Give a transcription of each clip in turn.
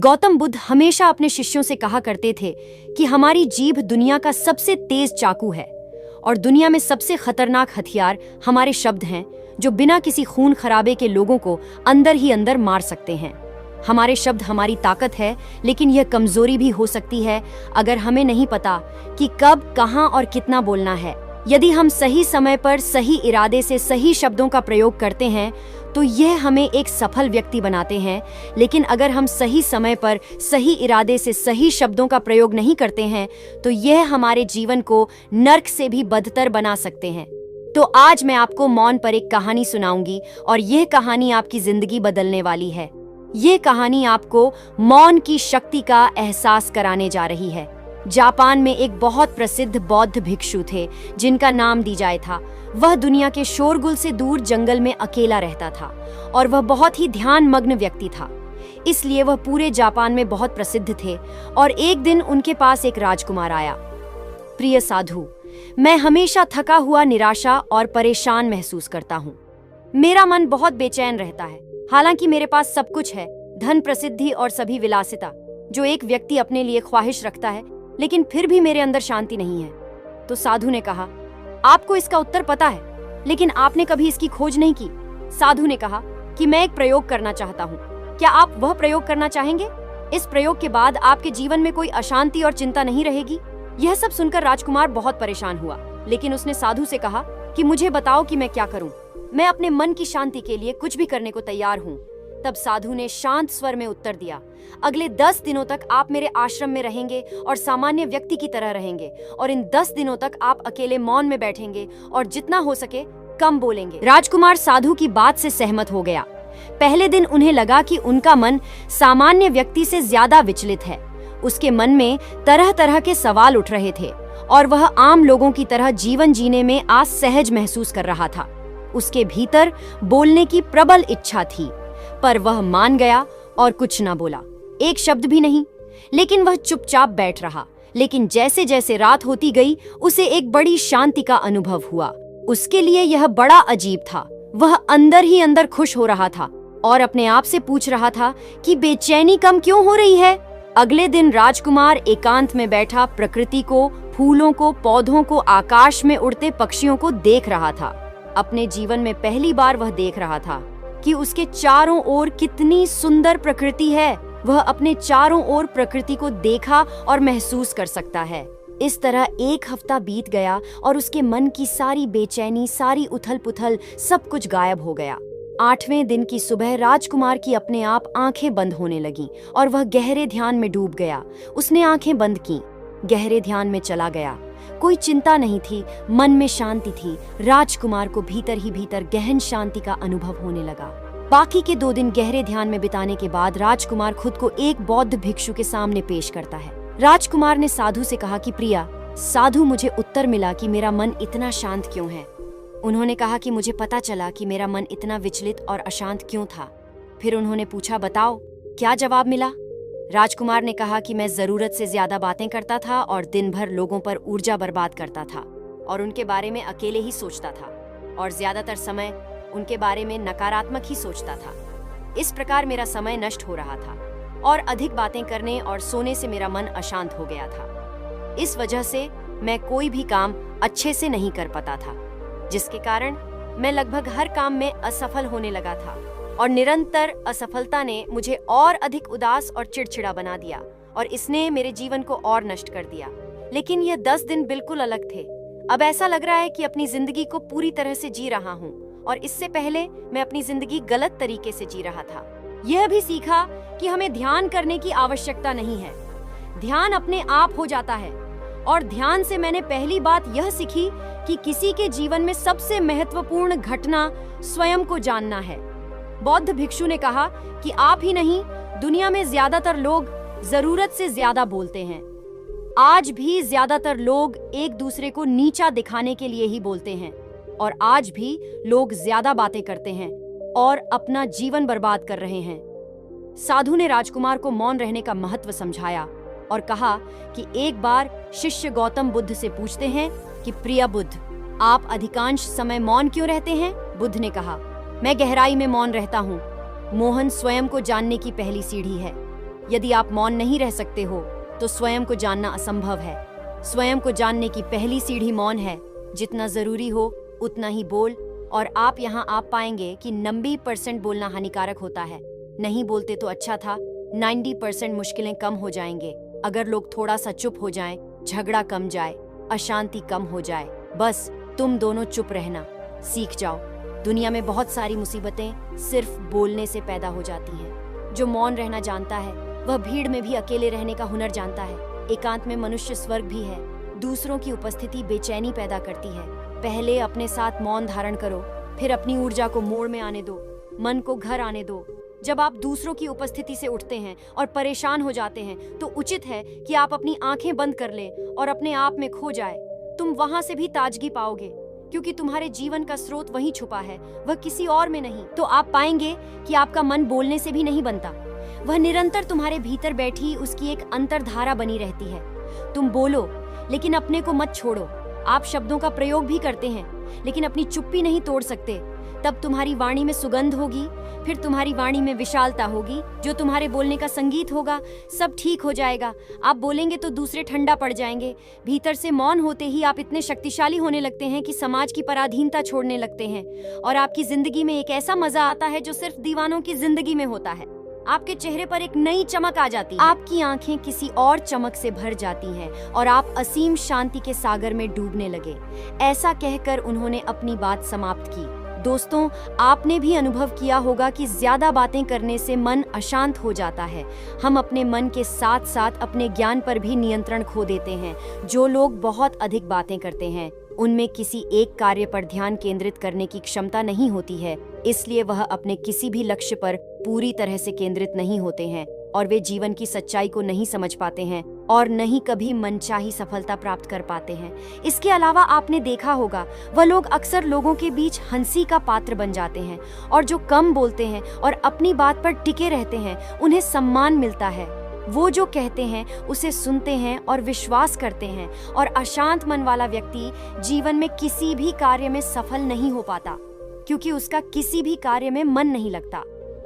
गौतम बुद्ध हमेशा अपने शिष्यों से कहा करते थे कि हमारी जीभ दुनिया का सबसे तेज चाकू है और दुनिया में सबसे खतरनाक हथियार हमारे शब्द हैं, जो बिना किसी खून खराबे के लोगों को अंदर ही अंदर मार सकते हैं। हमारे शब्द हमारी ताकत है, लेकिन यह कमजोरी भी हो सकती है अगर हमें नहीं पता कि कब, कहां और कितना बोलना है। यदि हम सही समय पर सही इरादे से सही शब्दों का प्रयोग करते हैं तो यह हमें एक सफल व्यक्ति बनाते हैं, लेकिन अगर हम सही समय पर सही इरादे से सही शब्दों का प्रयोग नहीं करते हैं तो यह हमारे जीवन को नर्क से भी बदतर बना सकते हैं। तो आज मैं आपको मौन पर एक कहानी सुनाऊंगी और यह कहानी आपकी जिंदगी बदलने वाली है। ये कहानी आपको मौन की शक्ति का एहसास कराने जा रही है। जापान में एक बहुत प्रसिद्ध बौद्ध भिक्षु थे जिनका नाम दीजाय था। वह दुनिया के शोरगुल से दूर जंगल में अकेला रहता था और वह बहुत ही ध्यान मग्न व्यक्ति था, इसलिए वह पूरे जापान में बहुत प्रसिद्ध थे। और एक दिन उनके पास एक राजकुमार आया। प्रिय साधु, मैं हमेशा थका हुआ, निराशा और परेशान महसूस करता हूँ। मेरा मन बहुत बेचैन रहता है। हालांकि मेरे पास सब कुछ है, धन, प्रसिद्धि और सभी विलासिता जो एक व्यक्ति अपने लिए ख्वाहिश रखता है, लेकिन फिर भी मेरे अंदर शांति नहीं है। तो साधु ने कहा, आपको इसका उत्तर पता है, लेकिन आपने कभी इसकी खोज नहीं की। साधु ने कहा कि मैं एक प्रयोग करना चाहता हूँ। क्या आप वह प्रयोग करना चाहेंगे? इस प्रयोग के बाद आपके जीवन में कोई अशांति और चिंता नहीं रहेगी। यह सब सुनकर राजकुमार बहुत परेशान हुआ, लेकिन उसने साधु से कहा कि मुझे बताओ कि मैं क्या करूँ। मैं अपने मन की शांति के लिए कुछ भी करने को तैयार हूँ। तब साधु ने शांत स्वर में उत्तर दिया, अगले 10 दिनों तक आप मेरे आश्रम में रहेंगे और सामान्य व्यक्ति की तरह रहेंगे, और इन 10 दिनों तक आप अकेले मौन में बैठेंगे और जितना हो सके कम बोलेंगे। राजकुमार साधु की बात से सहमत हो गया। पहले दिन उन्हें लगा कि उनका मन सामान्य व्यक्ति से ज्यादा विचलित है। उसके मन में तरह तरह के सवाल उठ रहे थे और वह आम लोगों की तरह जीवन जीने में असहज महसूस कर रहा था। उसके भीतर बोलने की प्रबल इच्छा थी, पर वह मान गया और कुछ न बोला, एक शब्द भी नहीं। लेकिन वह चुपचाप बैठ रहा। लेकिन जैसे जैसे रात होती गई, उसे एक बड़ी शांति का अनुभव हुआ। उसके लिए यह बड़ा अजीब था। वह अंदर ही अंदर खुश हो रहा था और अपने आप से पूछ रहा था कि बेचैनी कम क्यों हो रही है। अगले दिन राजकुमार एकांत में बैठा प्रकृति को, फूलों को, पौधों को, आकाश में उड़ते पक्षियों को देख रहा था। अपने जीवन में पहली बार वह देख रहा था कि उसके चारों ओर कितनी सुंदर प्रकृति है। वह अपने चारों ओर प्रकृति को देखा और महसूस कर सकता है। इस तरह एक हफ्ता बीत गया और उसके मन की सारी बेचैनी, सारी उथल पुथल, सब कुछ गायब हो गया। 8वें दिन की सुबह राजकुमार की अपने आप आंखें बंद होने लगीं और वह गहरे ध्यान में डूब गया। उसने आंखें बंद की, गहरे ध्यान में चला गया। कोई चिंता नहीं थी, मन में शांति थी। राजकुमार को भीतर ही भीतर गहन शांति का अनुभव होने लगा। बाकी के 2 दिन गहरे ध्यान में बिताने के बाद राजकुमार खुद को एक बौद्ध भिक्षु के सामने पेश करता है। राजकुमार ने साधु से कहा कि प्रिया साधु, मुझे उत्तर मिला कि मेरा मन इतना शांत क्यों है। उन्होंने कहा कि मुझे पता चला कि मेरा मन इतना विचलित और अशांत क्यों था। फिर उन्होंने पूछा, बताओ क्या जवाब मिला। राजकुमार ने कहा कि मैं जरूरत से ज्यादा बातें करता था और दिन भर लोगों पर ऊर्जा बर्बाद करता था और उनके बारे में अकेले ही सोचता था और ज्यादातर समय उनके बारे में नकारात्मक ही सोचता था। इस प्रकार मेरा समय नष्ट हो रहा था और अधिक बातें करने और सोने से मेरा मन अशांत हो गया था। इस वजह से मैं कोई भी काम अच्छे से नहीं कर पाता था, जिसके कारण मैं लगभग हर काम में असफल होने लगा था और निरंतर असफलता ने मुझे और अधिक उदास और चिड़चिड़ा बना दिया और इसने मेरे जीवन को और नष्ट कर दिया। लेकिन यह 10 दिन बिल्कुल अलग थे। अब ऐसा लग रहा है कि अपनी जिंदगी को पूरी तरह से जी रहा हूँ और इससे पहले मैं अपनी जिंदगी गलत तरीके से जी रहा था। यह भी सीखा कि हमें ध्यान करने की आवश्यकता नहीं है, ध्यान अपने आप हो जाता है। और ध्यान से मैंने पहली बात यह सीखी कि किसी के जीवन में सबसे महत्वपूर्ण घटना स्वयं को जानना है। बौद्ध भिक्षु ने कहा कि आप ही नहीं, दुनिया में ज्यादातर लोग जरूरत से ज्यादा बोलते हैं। आज भी ज्यादातर लोग एक दूसरे को नीचा दिखाने के लिए ही बोलते हैं और आज भी लोग ज्यादा बातें करते हैं और अपना जीवन बर्बाद कर रहे हैं। साधु ने राजकुमार को मौन रहने का महत्व समझाया और कहा कि एक बार शिष्य गौतम बुद्ध से पूछते हैं कि प्रिय बुद्ध, आप अधिकांश समय मौन क्यों रहते हैं? बुद्ध ने कहा, मैं गहराई में मौन रहता हूँ। मोहन स्वयं को जानने की पहली सीढ़ी है। यदि आप मौन नहीं रह सकते हो तो स्वयं को जानना असंभव है। स्वयं को जानने की पहली सीढ़ी मौन है। जितना जरूरी हो उतना ही बोल, और आप यहाँ पाएंगे कि 90% बोलना हानिकारक होता है। नहीं बोलते तो अच्छा था, 90% मुश्किलें कम हो जाएंगे। अगर लोग थोड़ा सा चुप हो जाएं, झगड़ा कम जाए, अशांति कम हो जाए। बस तुम दोनों चुप रहना सीख जाओ। दुनिया में बहुत सारी मुसीबतें सिर्फ बोलने से पैदा हो जाती हैं। जो मौन रहना जानता है वह भीड़ में भी अकेले रहने का हुनर जानता है। एकांत में मनुष्य स्वर्ग भी है। दूसरों की उपस्थिति बेचैनी पैदा करती है। पहले अपने साथ मौन धारण करो, फिर अपनी ऊर्जा को मोड़ में आने दो, मन को घर आने दो। जब आप दूसरों की उपस्थिति से उठते हैं और परेशान हो जाते हैं तो उचित है कि आप अपनी आंखें बंद कर लें और अपने आप में खो जाए। तुम वहां से भी ताजगी पाओगे, क्योंकि तुम्हारे जीवन का स्रोत वहीं छुपा है, वह किसी और में नहीं। तो आप पाएंगे कि आपका मन बोलने से भी नहीं बनता, वह निरंतर तुम्हारे भीतर बैठी उसकी एक अंतर्धारा बनी रहती है। तुम बोलो लेकिन अपने को मत छोड़ो। आप शब्दों का प्रयोग भी करते हैं लेकिन अपनी चुप्पी नहीं तोड़ सकते। तब तुम्हारी वाणी में सुगंध होगी, फिर तुम्हारी वाणी में विशालता होगी, जो तुम्हारे बोलने का संगीत होगा। सब ठीक हो जाएगा। आप बोलेंगे तो दूसरे ठंडा पड़ जाएंगे। भीतर से मौन होते ही आप इतने शक्तिशाली होने लगते हैं कि समाज की पराधीनता छोड़ने लगते हैं, और आपकी जिंदगी में एक ऐसा मजा आता है जो सिर्फ दीवानों की जिंदगी में होता है। आपके चेहरे पर एक नई चमक आ जाती है। आपकी आंखें किसी और चमक से भर जाती हैं और आप असीम शांति के सागर में डूबने लगे। ऐसा कहकर उन्होंने अपनी बात समाप्त की। दोस्तों, आपने भी अनुभव किया होगा कि ज्यादा बातें करने से मन अशांत हो जाता है। हम अपने मन के साथ साथ अपने ज्ञान पर भी नियंत्रण खो देते हैं। जो लोग बहुत अधिक बातें करते हैं उनमें किसी एक कार्य पर ध्यान केंद्रित करने की क्षमता नहीं होती है, इसलिए वह अपने किसी भी लक्ष्य पर पूरी तरह से केंद्रित नहीं होते हैं, और वे जीवन की सच्चाई को नहीं समझ पाते हैं और न ही कभी मनचाही सफलता प्राप्त कर पाते हैं। इसके अलावा आपने देखा होगा वह लोग अक्सर लोगों के बीच हंसी का पात्र बन जाते हैं, और जो कम बोलते हैं और अपनी बात पर टिके रहते हैं उन्हें सम्मान मिलता है। वो जो कहते हैं उसे सुनते हैं और विश्वास करते हैं, और अशांत मन वाला व्यक्ति जीवन में किसी भी कार्य में सफल नहीं हो पाता, क्योंकि उसका किसी भी कार्य में मन नहीं लगता।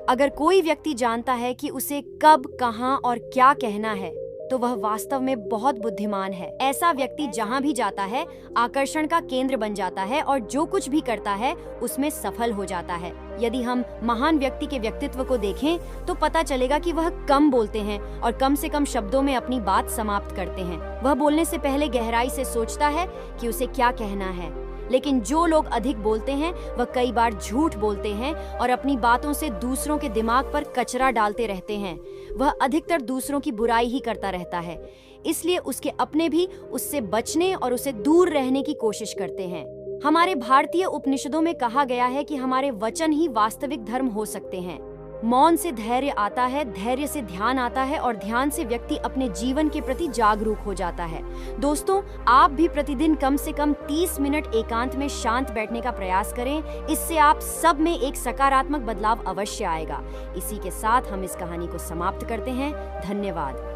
अगर कोई व्यक्ति जानता है कि उसे कब, कहां और क्या कहना है तो वह वास्तव में बहुत बुद्धिमान है। ऐसा व्यक्ति जहां भी जाता है आकर्षण का केंद्र बन जाता है और जो कुछ भी करता है उसमें सफल हो जाता है। यदि हम महान व्यक्ति के व्यक्तित्व को देखें तो पता चलेगा कि वह कम बोलते हैं और कम से कम शब्दों में अपनी बात समाप्त करते हैं। वह बोलने से पहले गहराई से सोचता है कि उसे क्या कहना है। लेकिन जो लोग अधिक बोलते हैं वह कई बार झूठ बोलते हैं और अपनी बातों से दूसरों के दिमाग पर कचरा डालते रहते हैं। वह अधिकतर दूसरों की बुराई ही करता रहता है, इसलिए उसके अपने भी उससे बचने और उसे दूर रहने की कोशिश करते हैं। हमारे भारतीय उपनिषदों में कहा गया है कि हमारे वचन ही वास्तविक धर्म हो सकते हैं। मौन से धैर्य आता है, धैर्य से ध्यान आता है, और ध्यान से व्यक्ति अपने जीवन के प्रति जागरूक हो जाता है। दोस्तों, आप भी प्रतिदिन कम से कम 30 मिनट एकांत में शांत बैठने का प्रयास करें। इससे आप सब में एक सकारात्मक बदलाव अवश्य आएगा। इसी के साथ हम इस कहानी को समाप्त करते हैं। धन्यवाद।